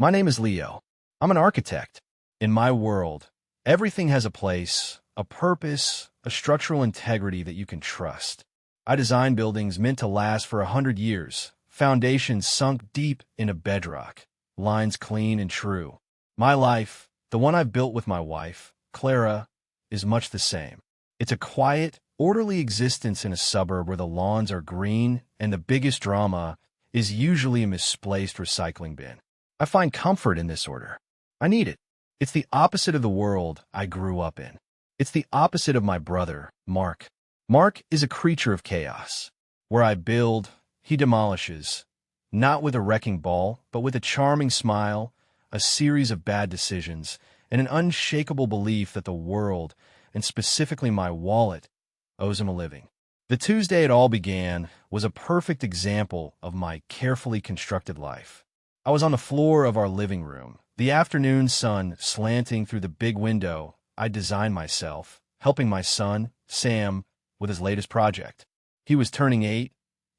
My name is Leo. I'm an architect. In my world, everything has a place, a purpose, a structural integrity that you can trust. I design buildings meant to last for 100 years, foundations sunk deep into bedrock, lines clean and true. My life, the one I've built with my wife, Clara, is much the same. It's a quiet, orderly existence in a suburb where the lawns are green and the biggest drama is usually a misplaced recycling bin. I find comfort in this order. I need it. It's the opposite of the world I grew up in. It's the opposite of my brother, Mark. Mark is a creature of chaos. Where I build, he demolishes. Not with a wrecking ball, but with a charming smile, a series of bad decisions, and an unshakable belief that the world, and specifically my wallet, owes him a living. The Tuesday it all began was a perfect example of my carefully constructed life. I was on the floor of our living room, the afternoon sun slanting through the big window I designed myself, helping my son, Sam, with his latest project. He was turning 8,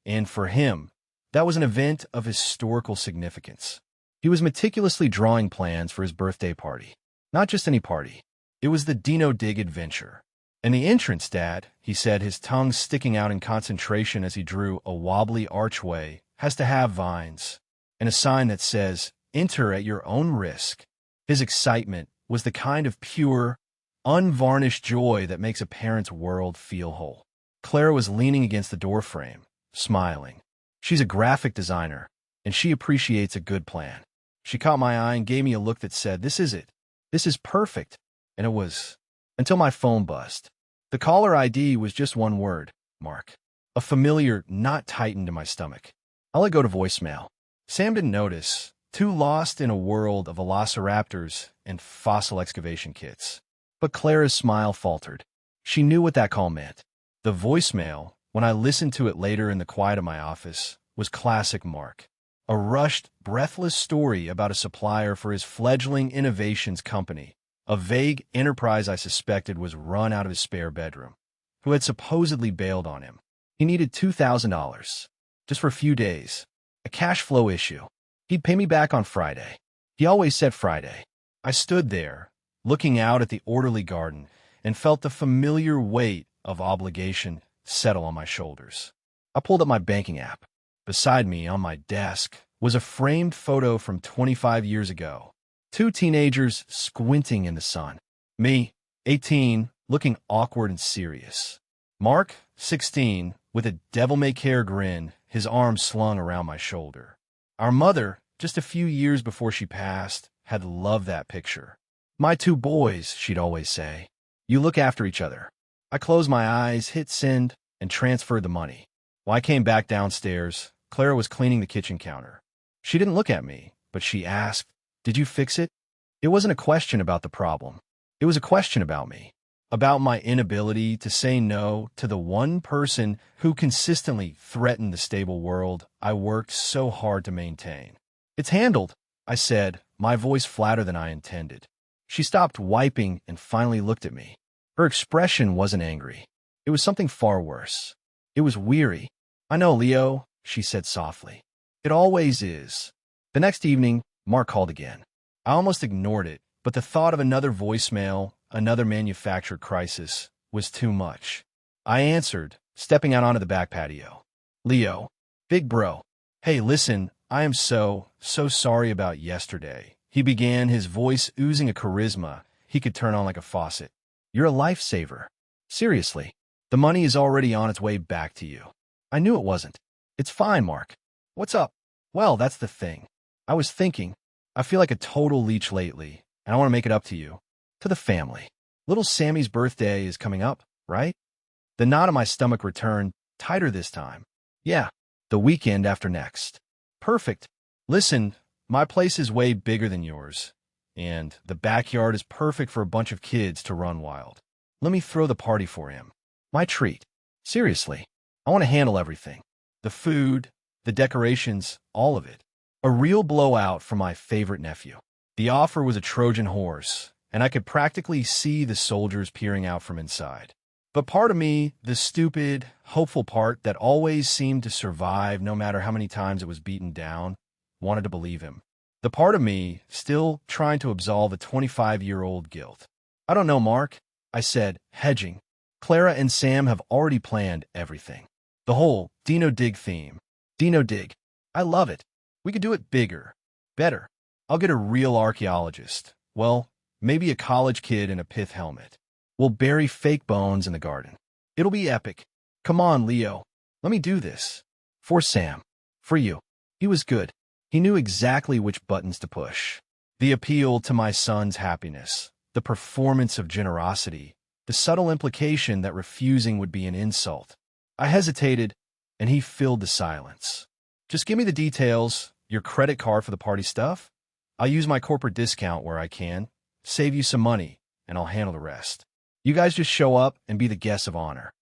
and for him, that was an event of historical significance. He was meticulously drawing plans for his birthday party. Not just any party. It was the Dino Dig adventure. And the entrance, Dad, he said, his tongue sticking out in concentration as he drew a wobbly archway, has to have vines, and a sign that says, "Enter at your own risk." His excitement was the kind of pure, unvarnished joy that makes a parent's world feel whole. Clara was leaning against the doorframe, smiling. She's a graphic designer, and she appreciates a good plan. She caught my eye and gave me a look that said, "This is it. This is perfect." And it was, until my phone buzzed. The caller ID was just one word, Mark. A familiar knot tightened in my stomach. I let go to voicemail. Sam didn't notice, too lost in a world of velociraptors and fossil excavation kits. But Clara's smile faltered. She knew what that call meant. The voicemail, when I listened to it later in the quiet of my office, was classic Mark. A rushed, breathless story about a supplier for his fledgling innovations company, a vague enterprise I suspected was run out of his spare bedroom, who had supposedly bailed on him. He needed $2,000, just for a few days, a cash flow issue. He'd pay me back on Friday. He always said Friday. I stood there, looking out at the orderly garden, and felt the familiar weight of obligation settle on my shoulders. I pulled up my banking app. Beside me, on my desk, was a framed photo from 25 years ago. 2 teenagers squinting in the sun. Me, 18, looking awkward and serious. Mark, 16, with a devil-may-care grin, his arm slung around my shoulder. Our mother, just a few years before she passed, had loved that picture. "My 2 boys," she'd always say. "You look after each other." I closed my eyes, hit send, and transferred the money. When I came back downstairs, Clara was cleaning the kitchen counter. She didn't look at me, but she asked, "Did you fix it?" It wasn't a question about the problem. It was a question about me, about my inability to say no to the one person who consistently threatened the stable world I worked so hard to maintain. "It's handled," I said, my voice flatter than I intended. She stopped wiping and finally looked at me. Her expression wasn't angry. It was something far worse. It was weary. "I know, Leo," she said softly. "It always is." The next evening, Mark called again. I almost ignored it, but the thought of another voicemail, another manufactured crisis, was too much. I answered, stepping out onto the back patio. "Leo, big bro. Hey, listen, I am so sorry about yesterday." He began, his voice oozing a charisma he could turn on like a faucet. "You're a lifesaver. Seriously, the money is already on its way back to you." I knew it wasn't. "It's fine, Mark. What's up?" "Well, that's the thing. I was thinking, I feel like a total leech lately, and I want to make it up to you. To the family. Little Sammy's birthday is coming up, right?" The knot in my stomach returned, tighter this time. "Yeah, the weekend after next." "Perfect. Listen, my place is way bigger than yours, and the backyard is perfect for a bunch of kids to run wild. Let me throw the party for him. My treat. Seriously, I want to handle everything. The food, the decorations, all of it. A real blowout for my favorite nephew." The offer was a Trojan horse, and I could practically see the soldiers peering out from inside. But part of me, the stupid, hopeful part that always seemed to survive no matter how many times it was beaten down, wanted to believe him. The part of me still trying to absolve a 25-year-old guilt. I don't know, Mark, I said, hedging. Clara and Sam have already planned everything. The whole Dino Dig theme. Dino Dig. I love it. We could do it bigger. Better. I'll get a real archaeologist. Well, maybe a college kid in a pith helmet. We'll bury fake bones in the garden. It'll be epic. Come on, Leo. Let me do this. For Sam. For you. He was good. He knew exactly which buttons to push. The appeal to my son's happiness. The performance of generosity. The subtle implication that refusing would be an insult. I hesitated, and he filled the silence. Just give me the details, your credit card for the party stuff. I'll use my corporate discount where I can, save you some money, and I'll handle the rest. You guys just show up and be the guests of honor.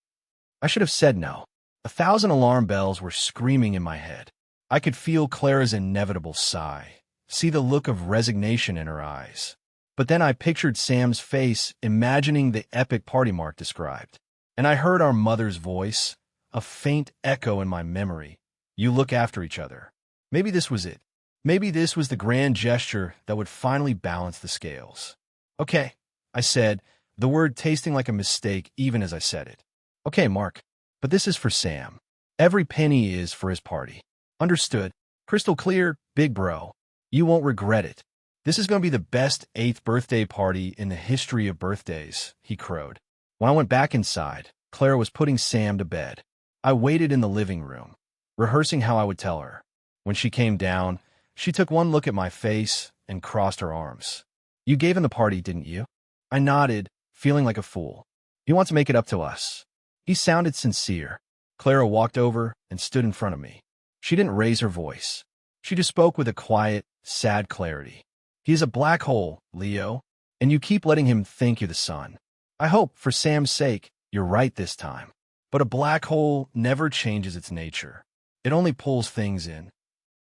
I should have said no. 1,000 alarm bells were screaming in my head. I could feel Clara's inevitable sigh, see the look of resignation in her eyes. But then I pictured Sam's face, imagining the epic party Mark described. And I heard our mother's voice, a faint echo in my memory. You look after each other. Maybe this was it. Maybe this was the grand gesture that would finally balance the scales. Okay, I said, the word tasting like a mistake even as I said it. Okay, Mark, but this is for Sam. Every penny is for his party. Understood. Crystal clear, big bro. You won't regret it. This is going to be the best 8th birthday party in the history of birthdays, he crowed. When I went back inside, Clara was putting Sam to bed. I waited in the living room, rehearsing how I would tell her. When she came down, she took one look at my face and crossed her arms. You gave him the party, didn't you? I nodded, feeling like a fool. He wants to make it up to us. He sounded sincere. Clara walked over and stood in front of me. She didn't raise her voice. She just spoke with a quiet, sad clarity. He is a black hole, Leo, and you keep letting him think you're the sun. I hope, for Sam's sake, you're right this time. But a black hole never changes its nature. It only pulls things in.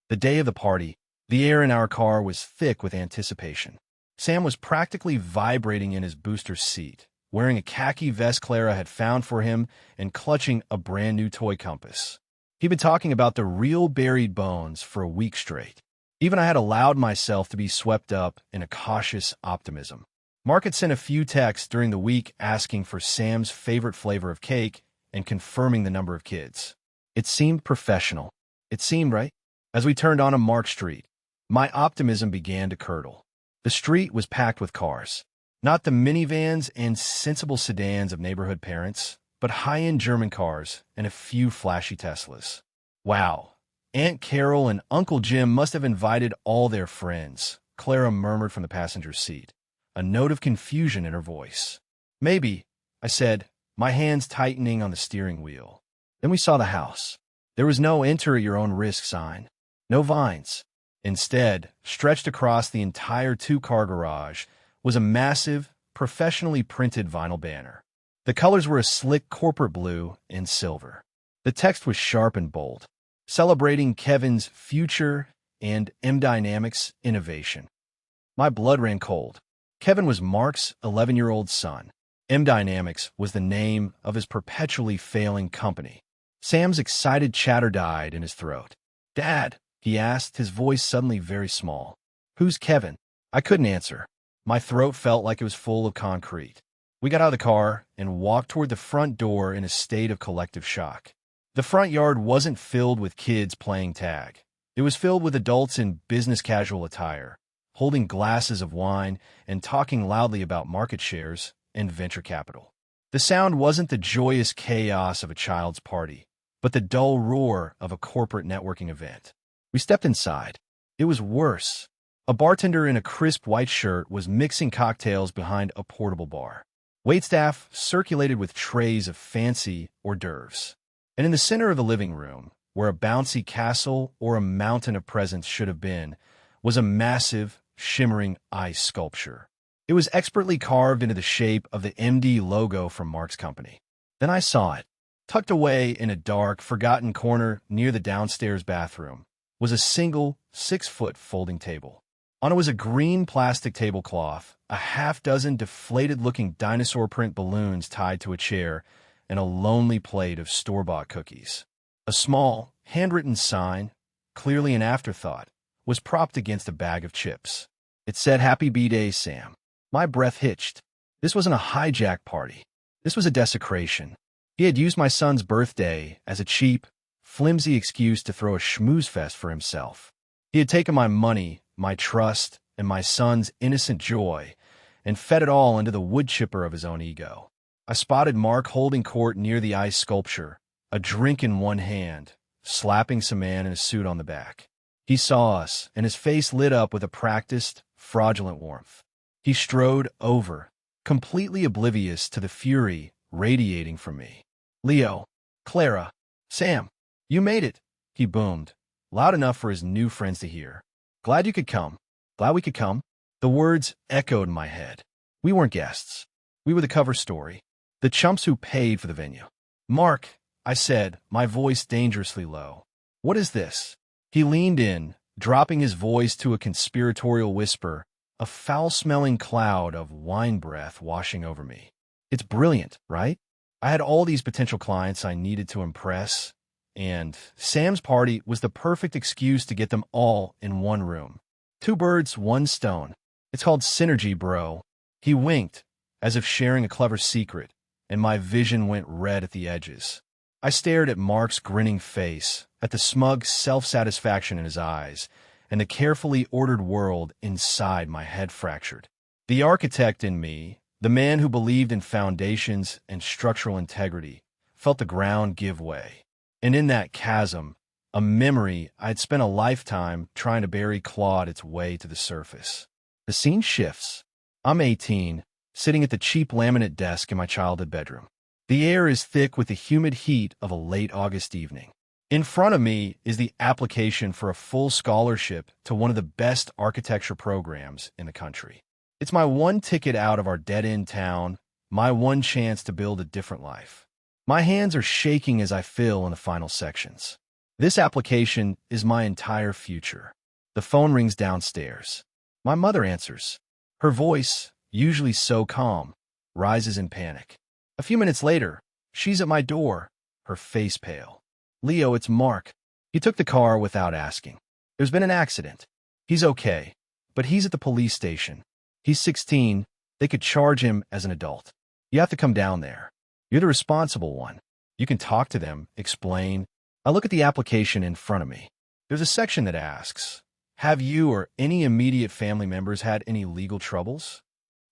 The day of the party, the air in our car was thick with anticipation. Sam was practically vibrating in his booster seat, wearing a khaki vest Clara had found for him and clutching a brand new toy compass. He'd been talking about the real buried bones for a week straight. Even I had allowed myself to be swept up in a cautious optimism. Mark had sent a few texts during the week asking for Sam's favorite flavor of cake and confirming the number of kids. It seemed professional. It seemed right. As we turned onto Mark Street, my optimism began to curdle. The street was packed with cars. Not the minivans and sensible sedans of neighborhood parents, but high-end German cars and a few flashy Teslas. Wow. Aunt Carol and Uncle Jim must have invited all their friends, Clara murmured from the passenger seat, a note of confusion in her voice. Maybe, I said, my hands tightening on the steering wheel. Then we saw the house. There was no enter-at-your-own-risk sign. No vines. Instead, stretched across the entire two-car garage, was a massive, professionally printed vinyl banner. The colors were a slick corporate blue and silver. The text was sharp and bold, celebrating Kevin's future and M-Dynamics innovation. My blood ran cold. Kevin was Mark's 11-year-old son. M-Dynamics was the name of his perpetually failing company. Sam's excited chatter died in his throat. Dad, he asked, his voice suddenly very small. Who's Kevin? I couldn't answer. My throat felt like it was full of concrete. We got out of the car and walked toward the front door in a state of collective shock. The front yard wasn't filled with kids playing tag. It was filled with adults in business casual attire, holding glasses of wine and talking loudly about market shares and venture capital. The sound wasn't the joyous chaos of a child's party, but the dull roar of a corporate networking event. We stepped inside. It was worse. A bartender in a crisp white shirt was mixing cocktails behind a portable bar. Waitstaff circulated with trays of fancy hors d'oeuvres. And in the center of the living room, where a bouncy castle or a mountain of presents should have been, was a massive, shimmering ice sculpture. It was expertly carved into the shape of the MD logo from Mark's company. Then I saw it. Tucked away in a dark, forgotten corner near the downstairs bathroom was a single 6-foot folding table. On it was a green plastic tablecloth, a half-dozen deflated-looking dinosaur print balloons tied to a chair, and a lonely plate of store-bought cookies. A small, handwritten sign, clearly an afterthought, was propped against a bag of chips. It said, "Happy B-Day, Sam." My breath hitched. This wasn't a hijack party. This was a desecration. He had used my son's birthday as a cheap, flimsy excuse to throw a schmooze fest for himself. He had taken my money, my trust, and my son's innocent joy, and fed it all into the wood chipper of his own ego. I spotted Mark holding court near the ice sculpture, a drink in one hand, slapping some man in a suit on the back. He saw us, and his face lit up with a practiced, fraudulent warmth. He strode over, completely oblivious to the fury radiating from me. "Leo, Clara, Sam, you made it," he boomed, loud enough for his new friends to hear. "Glad you could come. Glad we could come." The words echoed in my head. We weren't guests. We were the cover story, the chumps who paid for the venue. "Mark," I said, my voice dangerously low. "What is this?" He leaned in, dropping his voice to a conspiratorial whisper, a foul-smelling cloud of wine breath washing over me. "It's brilliant, right? I had all these potential clients I needed to impress, and Sam's party was the perfect excuse to get them all in one room. Two birds, one stone. It's called synergy, bro." He winked, as if sharing a clever secret, and my vision went red at the edges. I stared at Mark's grinning face, at the smug self-satisfaction in his eyes, and the carefully ordered world inside my head fractured. The architect in me, the man who believed in foundations and structural integrity, felt the ground give way. And in that chasm, a memory I'd spent a lifetime trying to bury clawed its way to the surface. The scene shifts. I'm 18, sitting at the cheap laminate desk in my childhood bedroom. The air is thick with the humid heat of a late August evening. In front of me is the application for a full scholarship to one of the best architecture programs in the country. It's my one ticket out of our dead-end town, my one chance to build a different life. My hands are shaking as I fill in the final sections. This application is my entire future. The phone rings downstairs. My mother answers. Her voice, usually so calm, rises in panic. A few minutes later, she's at my door, her face pale. "Leo, it's Mark. He took the car without asking. There's been an accident. He's okay, but he's at the police station. He's 16. They could charge him as an adult. You have to come down there. You're the responsible one. You can talk to them, explain." I look at the application in front of me. There's a section that asks, "Have you or any immediate family members had any legal troubles?"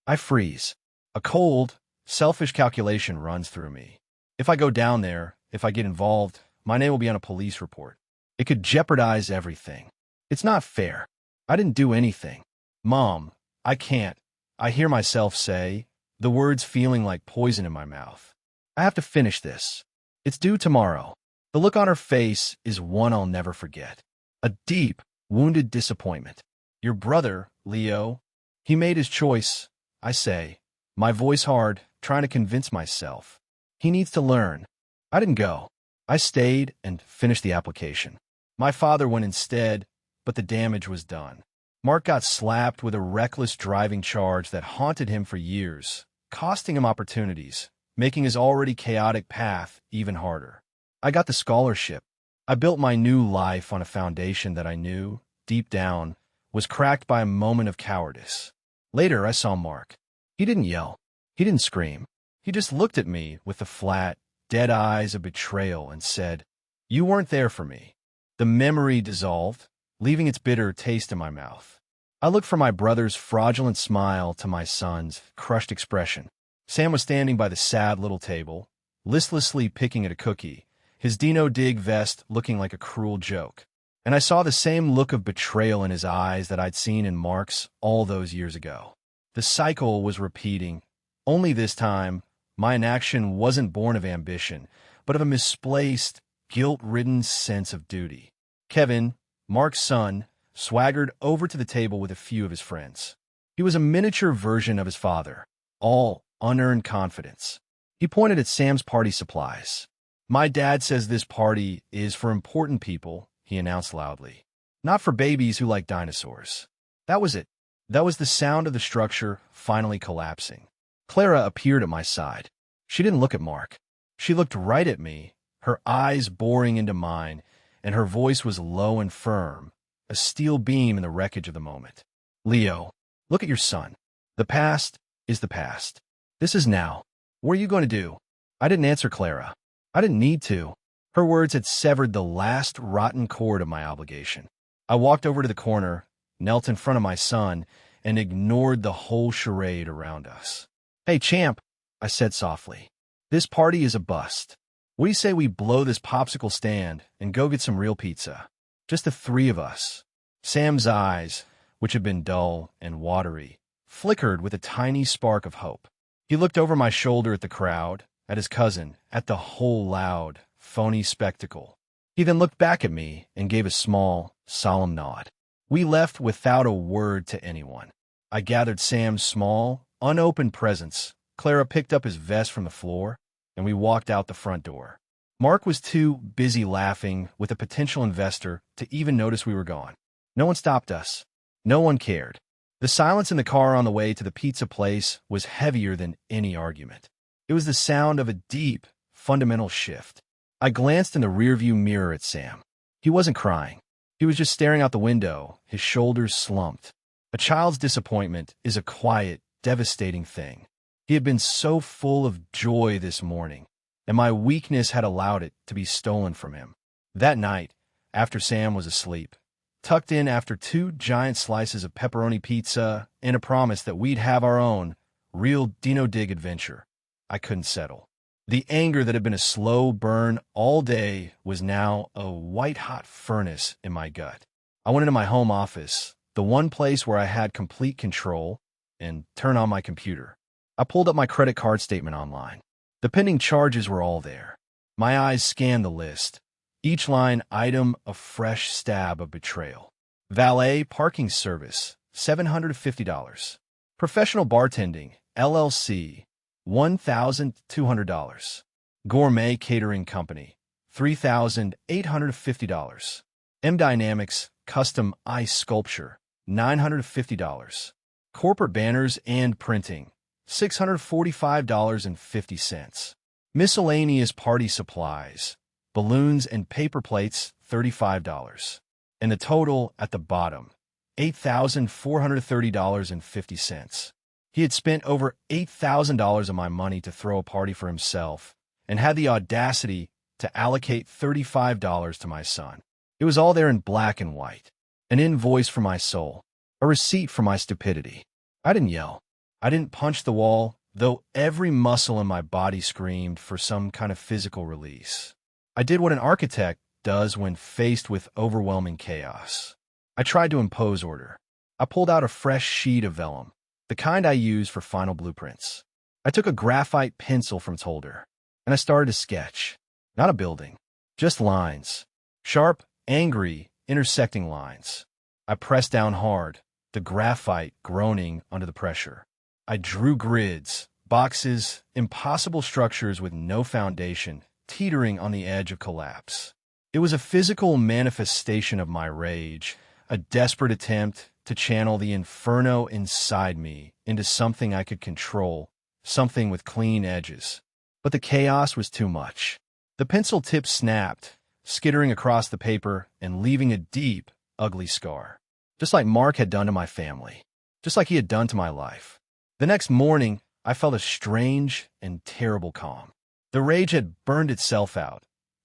I freeze. A cold, selfish calculation runs through me. If I go down there, if I get involved, my name will be on a police report. It could jeopardize everything. It's not fair. I didn't do anything. "Mom, I can't," I hear myself say, the words feeling like poison in my mouth. "I have to finish this. It's due tomorrow." The look on her face is one I'll never forget. A deep, wounded disappointment. "Your brother, Leo, he made his choice," I say, my voice hard, trying to convince myself. "He needs to learn." I didn't go. I stayed and finished the application. My father went instead, but the damage was done. Mark got slapped with a reckless driving charge that haunted him for years, costing him opportunities, making his already chaotic path even harder. I got the scholarship. I built my new life on a foundation that I knew, deep down, was cracked by a moment of cowardice. Later, I saw Mark. He didn't yell. He didn't scream. He just looked at me with the flat, dead eyes of betrayal and said, "You weren't there for me." The memory dissolved, leaving its bitter taste in my mouth. I looked from my brother's fraudulent smile to my son's crushed expression. Sam was standing by the sad little table, listlessly picking at a cookie, his Dino Dig vest looking like a cruel joke. And I saw the same look of betrayal in his eyes that I'd seen in Mark's all those years ago. The cycle was repeating, only this time, my inaction wasn't born of ambition, but of a misplaced, guilt-ridden sense of duty. Kevin, Mark's son, swaggered over to the table with a few of his friends. He was a miniature version of his father, all unearned confidence. He pointed at Sam's party supplies. "My dad says this party is for important people," he announced loudly. "Not for babies who like dinosaurs." That was it. That was the sound of the structure finally collapsing. Clara appeared at my side. She didn't look at Mark. She looked right at me, her eyes boring into mine, and her voice was low and firm, a steel beam in the wreckage of the moment. Leo, look at your son. The past is the past. This is now. What are you going to do? I didn't answer Clara. I didn't need to. Her words had severed the last rotten cord of my obligation. I walked over to the corner, knelt in front of my son, and ignored the whole charade around us. Hey, champ, I said softly. This party is a bust. What do you say we blow this popsicle stand and go get some real pizza? Just the three of us. Sam's eyes, which had been dull and watery, flickered with a tiny spark of hope. He looked over my shoulder at the crowd, at his cousin, at the whole loud, phony spectacle. He then looked back at me and gave a small, solemn nod. We left without a word to anyone. I gathered Sam's small, unopened presents. Clara picked up his vest from the floor, and we walked out the front door. Mark was too busy laughing with a potential investor to even notice we were gone. No one stopped us. No one cared. The silence in the car on the way to the pizza place was heavier than any argument. It was the sound of a deep, fundamental shift. I glanced in the rearview mirror at Sam. He wasn't crying. He was just staring out the window, his shoulders slumped. A child's disappointment is a quiet, devastating thing. He had been so full of joy this morning, and my weakness had allowed it to be stolen from him. That night, after Sam was asleep, tucked in after 2 giant slices of pepperoni pizza and a promise that we'd have our own real Dino Dig adventure, I couldn't settle. The anger that had been a slow burn all day was now a white-hot furnace in my gut. I went into my home office, the one place where I had complete control, and turned on my computer. I pulled up my credit card statement online. The pending charges were all there. My eyes scanned the list. Each line item a fresh stab of betrayal. Valet parking service, $750. Professional bartending, LLC, $1,200. Gourmet catering company, $3,850. M Dynamics custom ice sculpture, $950. Corporate banners and printing, $645.50. Miscellaneous party supplies, balloons and paper plates, $35. And the total at the bottom, $8,430.50. He had spent over $8,000 of my money to throw a party for himself and had the audacity to allocate $35 to my son. It was all there in black and white, an invoice for my soul, a receipt for my stupidity. I didn't yell. I didn't punch the wall, though every muscle in my body screamed for some kind of physical release. I did what an architect does when faced with overwhelming chaos. I tried to impose order. I pulled out a fresh sheet of vellum, the kind I use for final blueprints. I took a graphite pencil from its holder, and I started to sketch. Not a building, just lines. Sharp, angry, intersecting lines. I pressed down hard, the graphite groaning under the pressure. I drew grids, boxes, impossible structures with no foundation, teetering on the edge of collapse. It was a physical manifestation of my rage, a desperate attempt to channel the inferno inside me into something I could control, something with clean edges. But the chaos was too much. The pencil tip snapped, skittering across the paper and leaving a deep, ugly scar. Just like Mark had done to my family. Just like he had done to my life. The next morning, I felt a strange and terrible calm. The rage had burned itself out,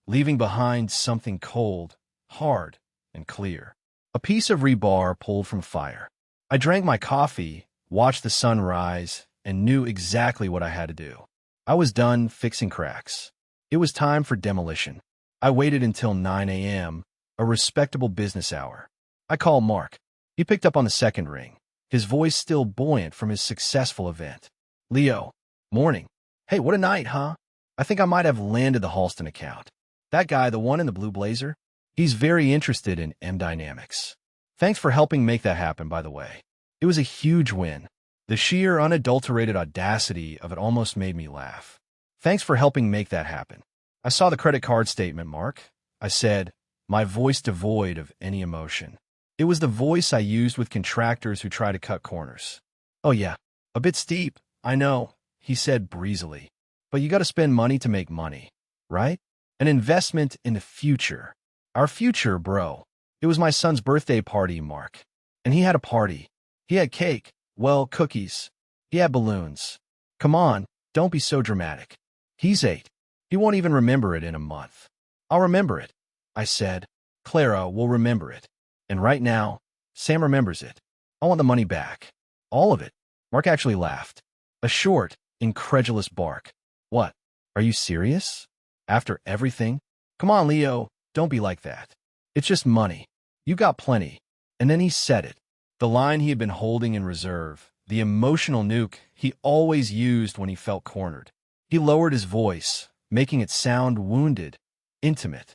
leaving behind something cold, hard, and clear. A piece of rebar pulled from fire. I drank my coffee, watched the sun rise, and knew exactly what I had to do. I was done fixing cracks. It was time for demolition. I waited until 9 a.m., a respectable business hour. I called Mark. He picked up on the second ring, his voice still buoyant from his successful event. Leo, morning. Hey, what a night, huh? I think I might have landed the Halston account. That guy, the one in the blue blazer? He's very interested in M Dynamics. Thanks for helping make that happen, by the way. It was a huge win. The sheer, unadulterated audacity of it almost made me laugh. Thanks for helping make that happen. I saw the credit card statement, Mark. I said, my voice devoid of any emotion. It was the voice I used with contractors who try to cut corners. Oh yeah, a bit steep, I know, he said breezily. But you gotta spend money to make money, right? An investment in the future. Our future, bro. It was my son's birthday party, Mark. And he had a party. He had cake. Well, cookies. He had balloons. Come on, don't be so dramatic. He's 8. He won't even remember it in a month. I'll remember it, I said. Clara will remember it. And right now, Sam remembers it. I want the money back. All of it. Mark actually laughed. A short, incredulous bark. What? Are you serious? After everything? Come on, Leo, don't be like that. It's just money. You got plenty. And then he said it. The line he had been holding in reserve, the emotional nuke he always used when he felt cornered. He lowered his voice, making it sound wounded, intimate.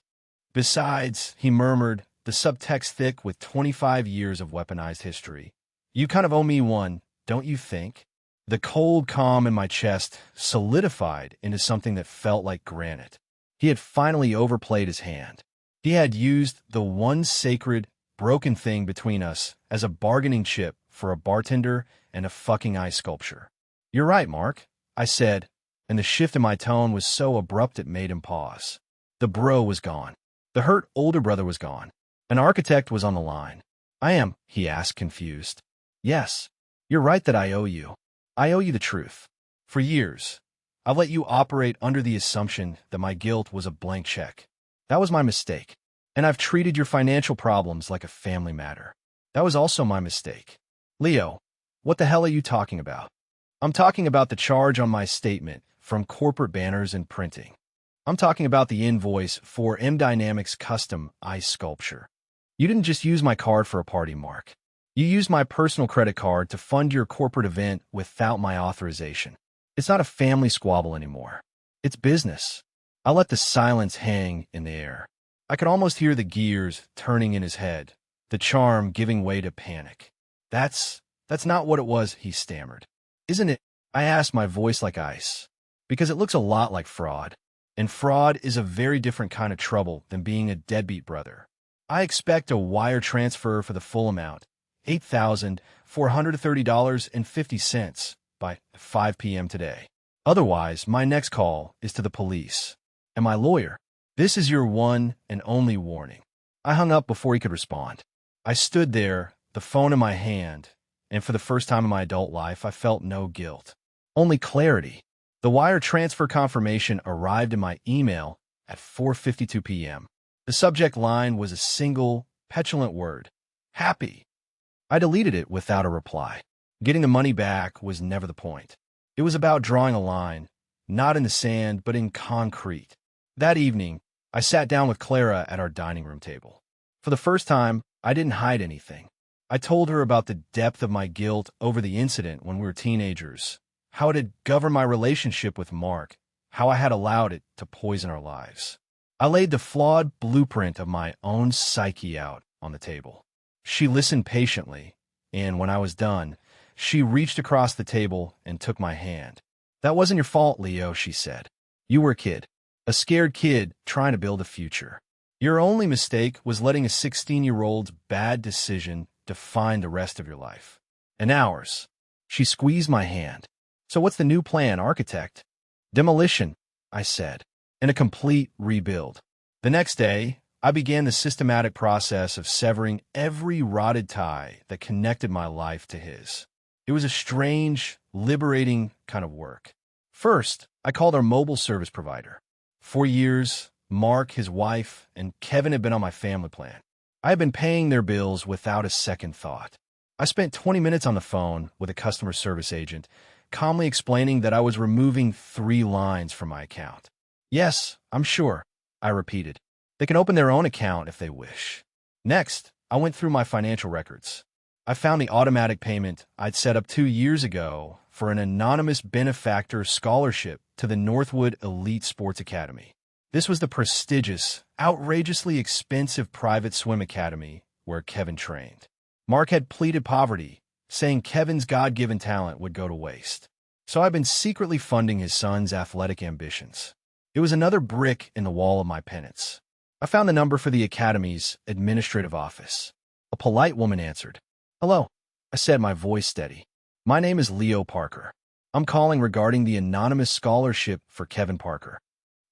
Besides, he murmured, the subtext thick with 25 years of weaponized history. You kind of owe me one, don't you think? The cold calm in my chest solidified into something that felt like granite. He had finally overplayed his hand. He had used the one sacred, broken thing between us as a bargaining chip for a bartender and a fucking ice sculpture. You're right, Mark, I said, and the shift in my tone was so abrupt it made him pause. The bro was gone. The hurt older brother was gone. An architect was on the line. I am, he asked, confused. Yes, you're right that I owe you. I owe you the truth. For years, I've let you operate under the assumption that my guilt was a blank check. That was my mistake. And I've treated your financial problems like a family matter. That was also my mistake. Leo, what the hell are you talking about? I'm talking about the charge on my statement from corporate banners and printing. I'm talking about the invoice for M Dynamics custom ice sculpture. You didn't just use my card for a party, Mark. You used my personal credit card to fund your corporate event without my authorization. It's not a family squabble anymore. It's business. I let the silence hang in the air. I could almost hear the gears turning in his head, the charm giving way to panic. That's not what it was, he stammered. Isn't it? I asked, my voice like ice. Because it looks a lot like fraud. And fraud is a very different kind of trouble than being a deadbeat brother. I expect a wire transfer for the full amount, $8,430.50 by 5 p.m. today. Otherwise, my next call is to the police. And my lawyer. This is your one and only warning. I hung up before he could respond. I stood there, the phone in my hand, and for the first time in my adult life, I felt no guilt. Only clarity. The wire transfer confirmation arrived in my email at 4:52 p.m. The subject line was a single, petulant word. Happy. I deleted it without a reply. Getting the money back was never the point. It was about drawing a line, not in the sand, but in concrete. That evening, I sat down with Clara at our dining room table. For the first time, I didn't hide anything. I told her about the depth of my guilt over the incident when we were teenagers, how it had governed my relationship with Mark, how I had allowed it to poison our lives. I laid the flawed blueprint of my own psyche out on the table. She listened patiently, and when I was done, she reached across the table and took my hand. That wasn't your fault, Leo, she said. You were a kid. A scared kid trying to build a future. Your only mistake was letting a 16-year-old's bad decision define the rest of your life. And ours. She squeezed my hand. So what's the new plan, architect? Demolition, I said, and a complete rebuild. The next day, I began the systematic process of severing every rotted tie that connected my life to his. It was a strange, liberating kind of work. First, I called our mobile service provider. For years, Mark, his wife, and Kevin had been on my family plan. I had been paying their bills without a second thought. I spent 20 minutes on the phone with a customer service agent, calmly explaining that I was removing 3 lines from my account. Yes, I'm sure, I repeated. They can open their own account if they wish. Next, I went through my financial records. I found the automatic payment I'd set up 2 years ago for an anonymous benefactor scholarship to the Northwood Elite Sports Academy. This was the prestigious, outrageously expensive private swim academy where Kevin trained. Mark had pleaded poverty, saying Kevin's God-given talent would go to waste. So I've been secretly funding his son's athletic ambitions. It was another brick in the wall of my penance. I found the number for the academy's administrative office. A polite woman answered. Hello, I said, my voice steady. My name is Leo Parker. I'm calling regarding the anonymous scholarship for Kevin Parker.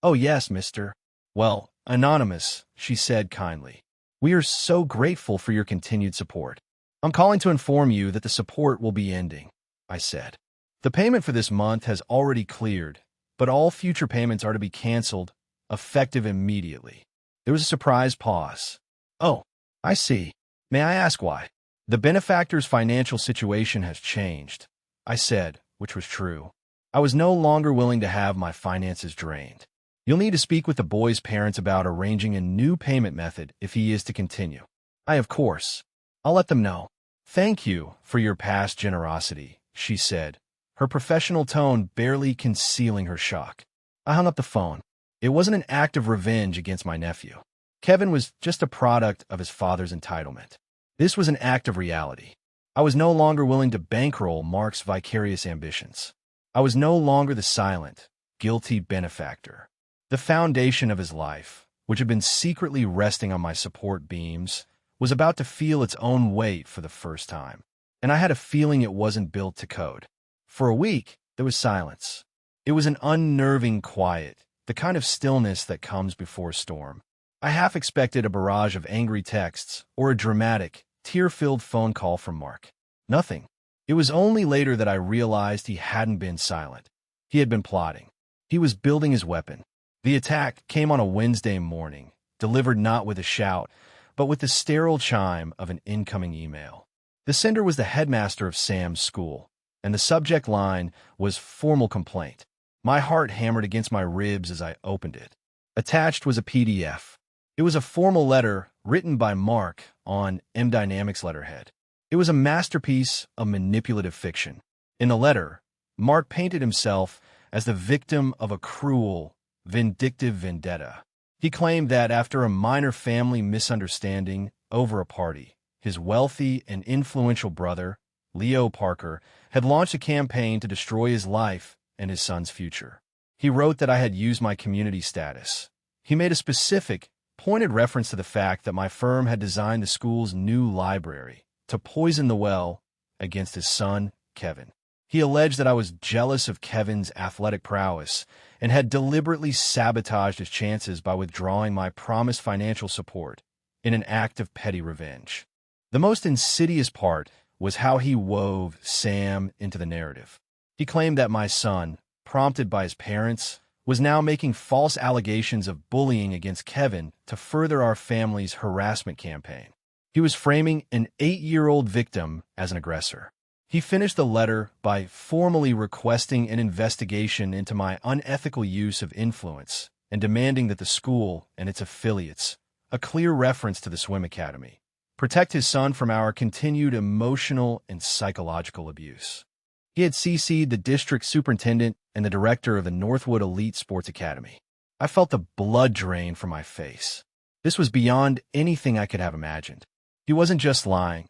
Oh yes, mister. Well, anonymous, she said kindly. We are so grateful for your continued support. I'm calling to inform you that the support will be ending, I said. The payment for this month has already cleared, but all future payments are to be canceled, effective immediately. There was a surprise pause. Oh, I see. May I ask why? The benefactor's financial situation has changed, I said, which was true. I was no longer willing to have my finances drained. You'll need to speak with the boy's parents about arranging a new payment method if he is to continue. Of course. I'll let them know. Thank you for your past generosity, she said, her professional tone barely concealing her shock. I hung up the phone. It wasn't an act of revenge against my nephew. Kevin was just a product of his father's entitlement. This was an act of reality. I was no longer willing to bankroll Mark's vicarious ambitions. I was no longer the silent, guilty benefactor. The foundation of his life, which had been secretly resting on my support beams, was about to feel its own weight for the first time, and I had a feeling it wasn't built to code. For a week, there was silence. It was an unnerving quiet, the kind of stillness that comes before a storm. I half expected a barrage of angry texts or a dramatic, tear-filled phone call from Mark. Nothing. It was only later that I realized he hadn't been silent. He had been plotting. He was building his weapon. The attack came on a Wednesday morning, delivered not with a shout, but with the sterile chime of an incoming email. The sender was the headmaster of Sam's school, and the subject line was formal complaint. My heart hammered against my ribs as I opened it. Attached was a PDF. It was a formal letter written by Mark on M Dynamics letterhead. It was a masterpiece of manipulative fiction. In the letter, Mark painted himself as the victim of a cruel, vindictive vendetta. He claimed that after a minor family misunderstanding over a party, his wealthy and influential brother, Leo Parker, had launched a campaign to destroy his life and his son's future. He wrote that I had used my community status. He made a specific, pointed reference to the fact that my firm had designed the school's new library to poison the well against his son, Kevin. He alleged that I was jealous of Kevin's athletic prowess and had deliberately sabotaged his chances by withdrawing my promised financial support in an act of petty revenge. The most insidious part was how he wove Sam into the narrative. He claimed that my son, prompted by his parents, was now making false allegations of bullying against Kevin to further our family's harassment campaign. He was framing an 8-year-old victim as an aggressor. He finished the letter by formally requesting an investigation into my unethical use of influence and demanding that the school and its affiliates, a clear reference to the swim academy, protect his son from our continued emotional and psychological abuse. He had CC'd the district superintendent and the director of the Northwood Elite Sports Academy. I felt the blood drain from my face. This was beyond anything I could have imagined. He wasn't just lying.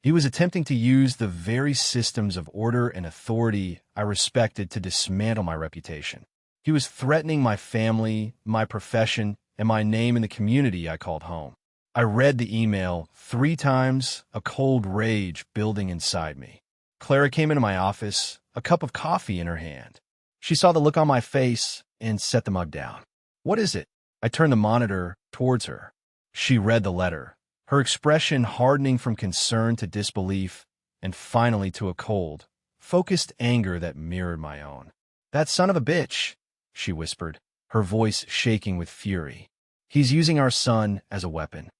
He was attempting to use the very systems of order and authority I respected to dismantle my reputation. He was threatening my family, my profession, and my name in the community I called home. I read the email 3 times, a cold rage building inside me. Clara came into my office, a cup of coffee in her hand. She saw the look on my face and set the mug down. "What is it?" I turned the monitor towards her. She read the letter, her expression hardening from concern to disbelief and finally to a cold, focused anger that mirrored my own. "That son of a bitch," she whispered, her voice shaking with fury. "He's using our son as a weapon."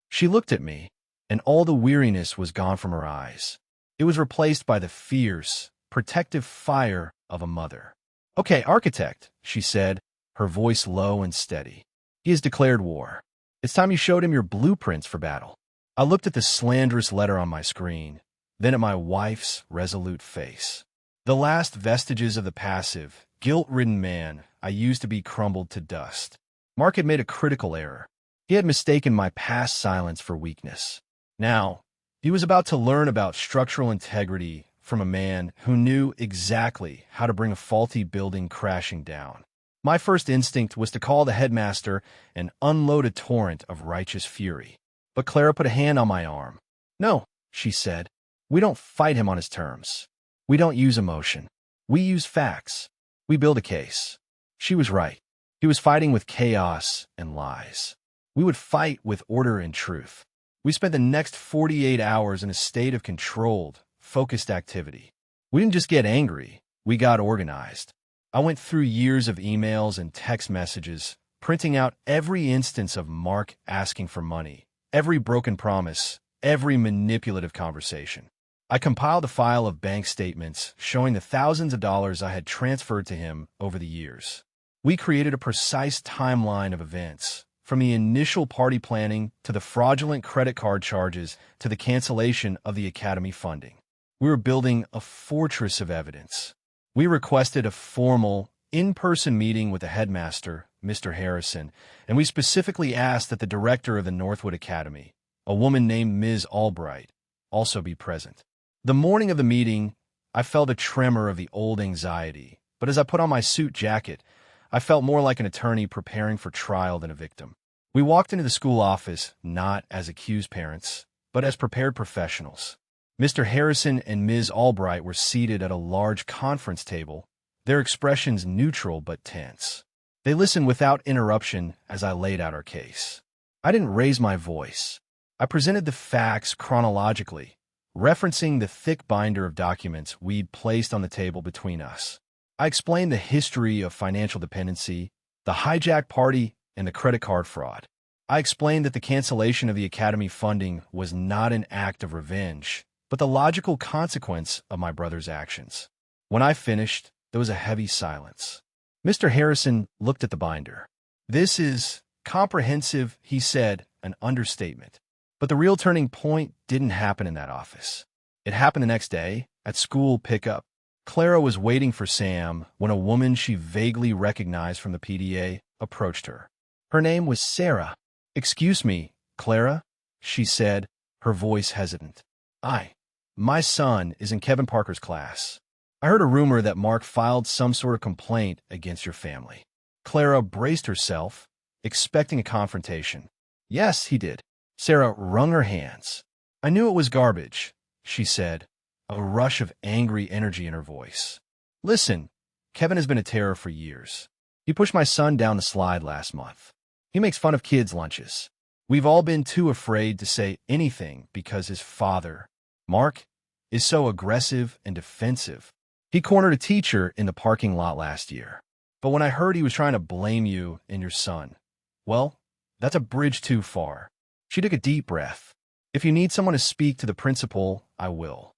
She looked at me, and all the weariness was gone from her eyes. It was replaced by the fierce, protective fire of a mother. "Okay, architect," she said, her voice low and steady. "He has declared war. It's time you showed him your blueprints for battle." I looked at the slanderous letter on my screen, then at my wife's resolute face. The last vestiges of the passive, guilt-ridden man I used to be crumbled to dust. Mark had made a critical error. He had mistaken my past silence for weakness. Now, he was about to learn about structural integrity from a man who knew exactly how to bring a faulty building crashing down. My first instinct was to call the headmaster and unload a torrent of righteous fury. But Clara put a hand on my arm. "No," she said. "We don't fight him on his terms. We don't use emotion. We use facts. We build a case." She was right. He was fighting with chaos and lies. We would fight with order and truth. We spent the next 48 hours in a state of controlled, focused activity. We didn't just get angry, we got organized. I went through years of emails and text messages, printing out every instance of Mark asking for money, every broken promise, every manipulative conversation. I compiled a file of bank statements showing the thousands of dollars I had transferred to him over the years. We created a precise timeline of events, from the initial party planning to the fraudulent credit card charges to the cancellation of the academy funding. We were building a fortress of evidence. We requested a formal, in-person meeting with the headmaster, Mr. Harrison, and we specifically asked that the director of the Northwood Academy, a woman named Ms. Albright, also be present. The morning of the meeting, I felt a tremor of the old anxiety, but as I put on my suit jacket, I felt more like an attorney preparing for trial than a victim. We walked into the school office not as accused parents, but as prepared professionals. Mr. Harrison and Ms. Albright were seated at a large conference table, their expressions neutral but tense. They listened without interruption as I laid out our case. I didn't raise my voice. I presented the facts chronologically, referencing the thick binder of documents we'd placed on the table between us. I explained the history of financial dependency, the hijack party, and the credit card fraud. I explained that the cancellation of the academy funding was not an act of revenge, but the logical consequence of my brother's actions. When I finished, there was a heavy silence. Mr. Harrison looked at the binder. "This is comprehensive," he said, an understatement. But the real turning point didn't happen in that office. It happened the next day, at school pickup. Clara was waiting for Sam when a woman she vaguely recognized from the PDA approached her. Her name was Sarah. "Excuse me, Clara," she said, her voice hesitant. My son is in Kevin Parker's class. I heard a rumor that Mark filed some sort of complaint against your family." Clara braced herself, expecting a confrontation. "Yes, he did." Sarah wrung her hands. "I knew it was garbage," she said, a rush of angry energy in her voice. "Listen, Kevin has been a terror for years. He pushed my son down the slide last month. He makes fun of kids' lunches. We've all been too afraid to say anything because his father, Mark, is so aggressive and defensive. He cornered a teacher in the parking lot last year. But when I heard he was trying to blame you and your son, well, that's a bridge too far." She took a deep breath. "If you need someone to speak to the principal, I will."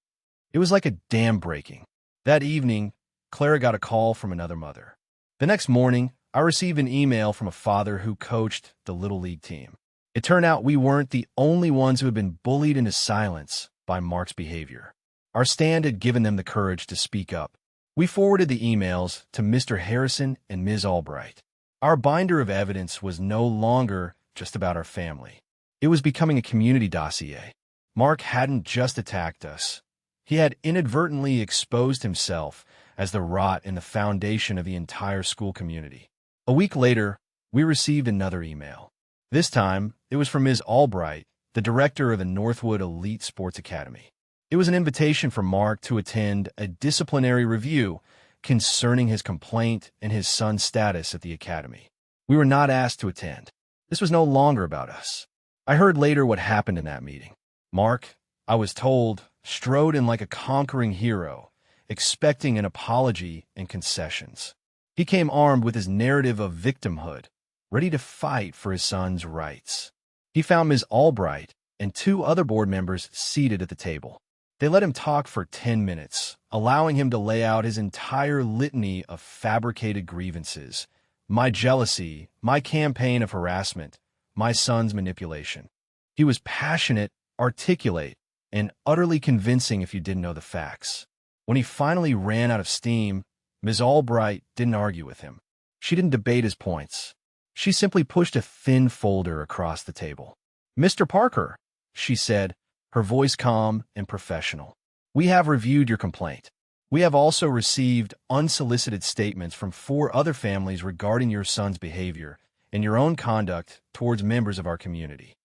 It was like a dam breaking. That evening, Clara got a call from another mother. The next morning, I received an email from a father who coached the Little League team. It turned out we weren't the only ones who had been bullied into silence by Mark's behavior. Our stand had given them the courage to speak up. We forwarded the emails to Mr. Harrison and Ms. Albright. Our binder of evidence was no longer just about our family. It was becoming a community dossier. Mark hadn't just attacked us. He had inadvertently exposed himself as the rot in the foundation of the entire school community. A week later, we received another email. This time, it was from Ms. Albright, the director of the Northwood Elite Sports Academy. It was an invitation for Mark to attend a disciplinary review concerning his complaint and his son's status at the academy. We were not asked to attend. This was no longer about us. I heard later what happened in that meeting. Mark, I was told, strode in like a conquering hero, expecting an apology and concessions. He came armed with his narrative of victimhood, ready to fight for his son's rights. He found Ms. Albright and 2 other board members seated at the table. They let him talk for 10 minutes, allowing him to lay out his entire litany of fabricated grievances, my jealousy, my campaign of harassment, my son's manipulation. He was passionate, articulate, and utterly convincing if you didn't know the facts. When he finally ran out of steam, Ms. Albright didn't argue with him. She didn't debate his points. She simply pushed a thin folder across the table. "Mr. Parker," she said, her voice calm and professional, "we have reviewed your complaint. We have also received unsolicited statements from 4 other families regarding your son's behavior and your own conduct towards members of our community."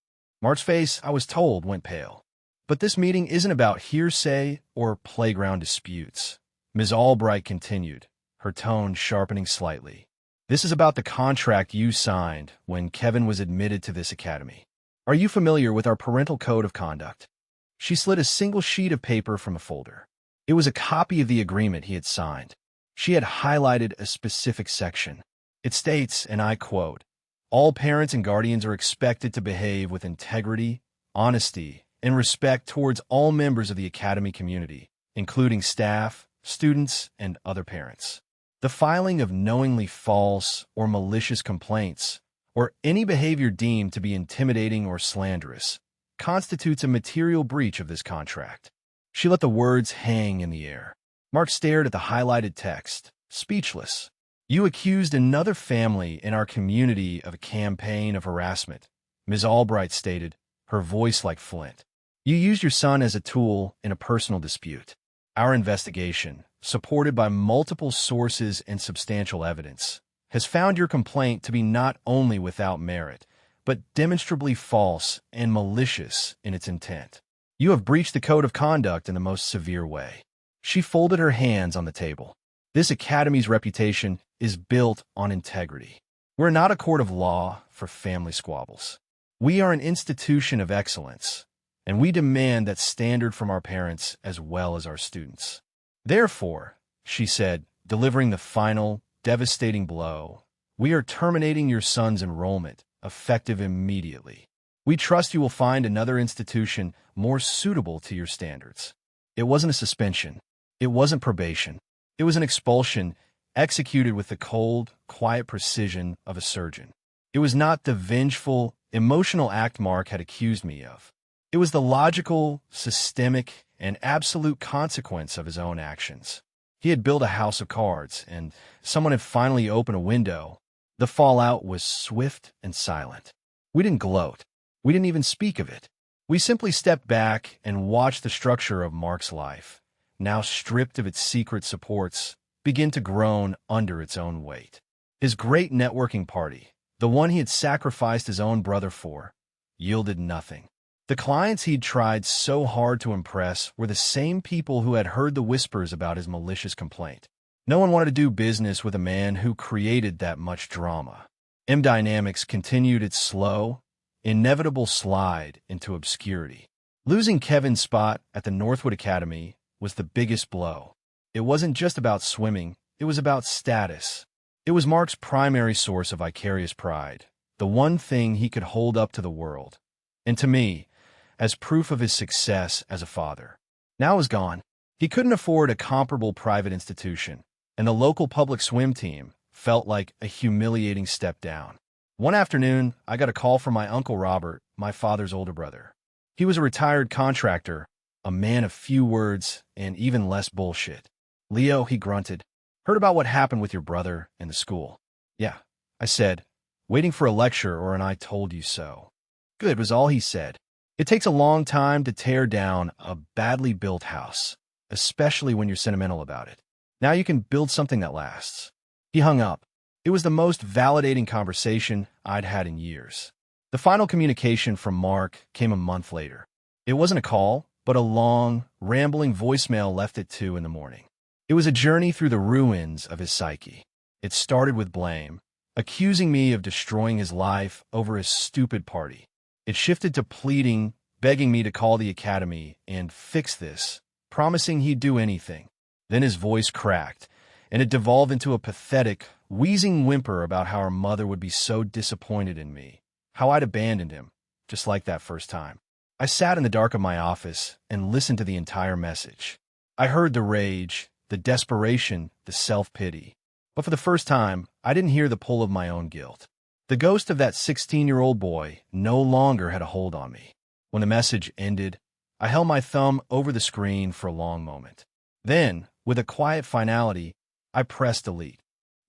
Mark's face, I was told, went pale. "But this meeting isn't about hearsay or playground disputes," Ms. Albright continued, her tone sharpening slightly. This is about the contract you signed when Kevin was admitted to this academy. Are you familiar with our parental code of conduct? She slid a single sheet of paper from a folder. It was a copy of the agreement he had signed. She had highlighted a specific section. It states, and I quote, "All parents and guardians are expected to behave with integrity, honesty, and respect towards all members of the academy community, including staff, students, and other parents. The filing of knowingly false or malicious complaints, or any behavior deemed to be intimidating or slanderous, constitutes a material breach of this contract." She let the words hang in the air. Mark stared at the highlighted text, speechless. "You accused another family in our community of a campaign of harassment," Ms. Albright stated, her voice like flint. "You used your son as a tool in a personal dispute. Our investigation, supported by multiple sources and substantial evidence, has found your complaint to be not only without merit, but demonstrably false and malicious in its intent. You have breached the code of conduct in the most severe way." She folded her hands on the table. "This academy's reputation is built on integrity. We're not a court of law for family squabbles. We are an institution of excellence, and we demand that standard from our parents as well as our students. Therefore," she said, delivering the final, devastating blow, "we are terminating your son's enrollment, effective immediately. We trust you will find another institution more suitable to your standards." It wasn't a suspension. It wasn't probation. It was an expulsion executed with the cold, quiet precision of a surgeon. It was not the vengeful, emotional act Mark had accused me of. It was the logical, systemic, and absolute consequence of his own actions. He had built a house of cards, and someone had finally opened a window. The fallout was swift and silent. We didn't gloat. We didn't even speak of it. We simply stepped back and watched the structure of Mark's life, now stripped of its secret supports, begin to groan under its own weight. His great networking party, the one he had sacrificed his own brother for, yielded nothing. The clients he'd tried so hard to impress were the same people who had heard the whispers about his malicious complaint. No one wanted to do business with a man who created that much drama. M Dynamics continued its slow, inevitable slide into obscurity. Losing Kevin's spot at the Northwood Academy was the biggest blow. It wasn't just about swimming, it was about status. It was Mark's primary source of vicarious pride, the one thing he could hold up to the world, and to me, as proof of his success as a father. Now it was gone. He couldn't afford a comparable private institution, and the local public swim team felt like a humiliating step down. One afternoon, I got a call from my Uncle Robert, my father's older brother. He was a retired contractor, a man of few words and even less bullshit. "Leo," he grunted, "heard about what happened with your brother and the school." "Yeah," I said, waiting for a lecture or an "I told you so." "Good," was all he said. "It takes a long time to tear down a badly built house, especially when you're sentimental about it. Now you can build something that lasts." He hung up. It was the most validating conversation I'd had in years. The final communication from Mark came a month later. It wasn't a call, but a long, rambling voicemail left at 2 in the morning. It was a journey through the ruins of his psyche. It started with blame, accusing me of destroying his life over a stupid party. It shifted to pleading, begging me to call the academy and fix this, promising he'd do anything. Then his voice cracked, and it devolved into a pathetic, wheezing whimper about how our mother would be so disappointed in me, how I'd abandoned him, just like that first time. I sat in the dark of my office and listened to the entire message. I heard the rage, the desperation, the self-pity. But for the first time, I didn't hear the pull of my own guilt. The ghost of that 16-year-old boy no longer had a hold on me. When the message ended, I held my thumb over the screen for a long moment. Then, with a quiet finality, I pressed delete.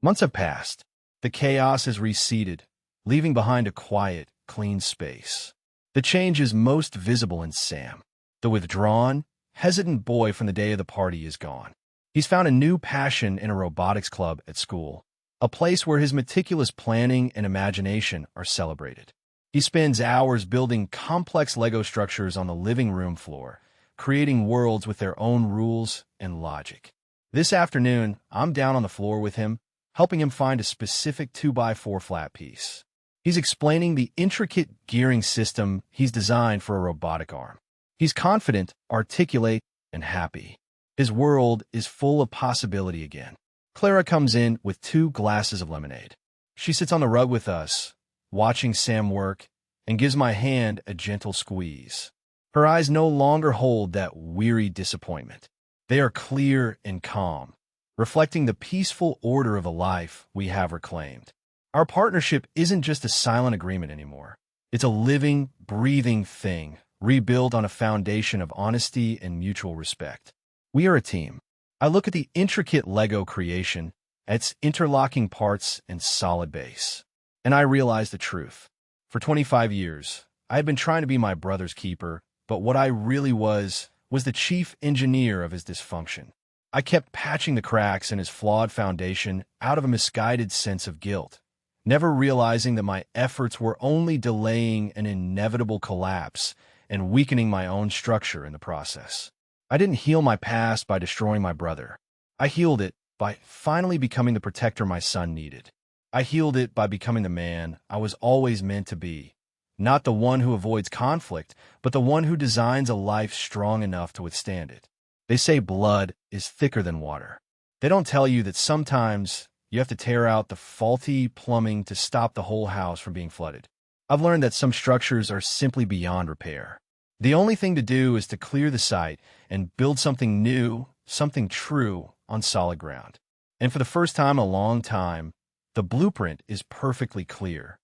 Months have passed. The chaos has receded, leaving behind a quiet, clean space. The change is most visible in Sam. The withdrawn, hesitant boy from the day of the party is gone. He's found a new passion in a robotics club at school, a place where his meticulous planning and imagination are celebrated. He spends hours building complex Lego structures on the living room floor, creating worlds with their own rules and logic. This afternoon, I'm down on the floor with him, helping him find a specific 2x4 flat piece. He's explaining the intricate gearing system he's designed for a robotic arm. He's confident, articulate, and happy. His world is full of possibility again. Clara comes in with 2 glasses of lemonade. She sits on the rug with us, watching Sam work, and gives my hand a gentle squeeze. Her eyes no longer hold that weary disappointment. They are clear and calm, reflecting the peaceful order of a life we have reclaimed. Our partnership isn't just a silent agreement anymore. It's a living, breathing thing, rebuilt on a foundation of honesty and mutual respect. We are a team. I look at the intricate Lego creation, at its interlocking parts and solid base, and I realize the truth. For 25 years, I had been trying to be my brother's keeper, but what I really was the chief engineer of his dysfunction. I kept patching the cracks in his flawed foundation out of a misguided sense of guilt, never realizing that my efforts were only delaying an inevitable collapse and weakening my own structure in the process. I didn't heal my past by destroying my brother. I healed it by finally becoming the protector my son needed. I healed it by becoming the man I was always meant to be. Not the one who avoids conflict, but the one who designs a life strong enough to withstand it. They say blood is thicker than water. They don't tell you that sometimes you have to tear out the faulty plumbing to stop the whole house from being flooded. I've learned that some structures are simply beyond repair. The only thing to do is to clear the site and build something new, something true, on solid ground. And for the first time in a long time, the blueprint is perfectly clear.